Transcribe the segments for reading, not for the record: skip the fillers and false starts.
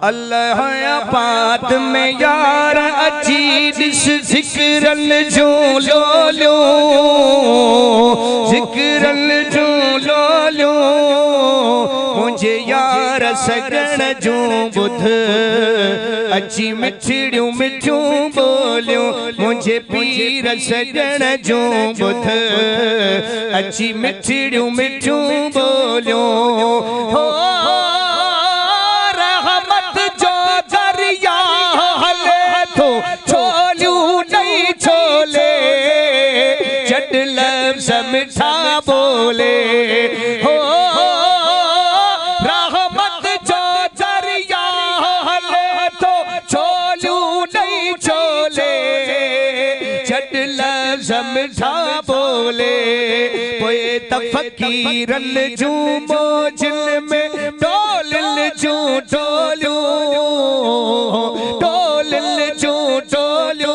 अल्लाह आबाद में यार अजीज जिक्रन जो लो लो, जिक्रन जो लो लो, मुझे यार सगन जो बुध अची मिठड़ियों मिठियों बोलियो, मुझे पीर सगन जो बुध अची मिठड़ियों मिठियों बोलियो। हो रहमत जो दरिया हले तो छोलू नहीं छोले, चट लफ्ज़ मिठा बोले। हो रहमत जो दरिया हले तो छोलू नहीं छोले, चट लफ्ज़ मिठा बोले। कोई तफकीरन जू मोजिल में टोलिल जू टोलू, टोलिल जू टोलू,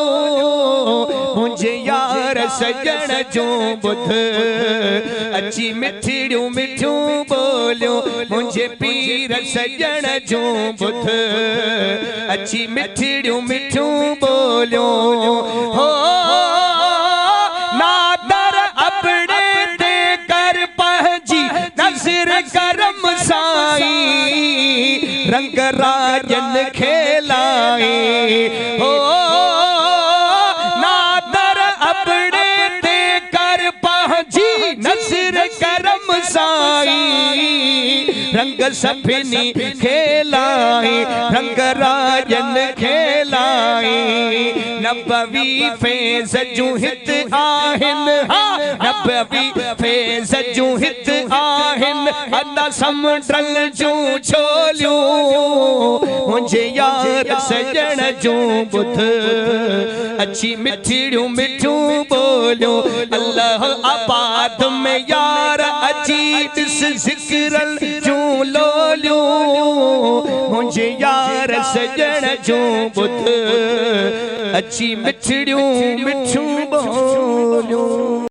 मुझे यार सजन जो बुध अची मिठड़ियों मिठियों बोलियो, मुझे पीर सजन जो बुध अची मिठड़ियों मिठियों बोलियो। हो नादर अपने दे कर पहजी नजर करम साई, रंग राजन खेलाई। हो नादर अपने दे कर पहजी नजर करम साई, रंग सफनी खेलाई, रंग राजन खेलाई। नबवी फैज़ जू हित आहिन, नबवी फैज़ जू हित आहिन, अदा समडल जू छोलियो, मुझे यार सजन जो बुध अच्छी मिठड़ियों मिठियों बोलियो। अल्लाह आबाद में यार अजीज जिक्रन जो लोलियो, मुझे यार सजन जो बुध अच्छी मिठड़ियों मिठियों बोलियो।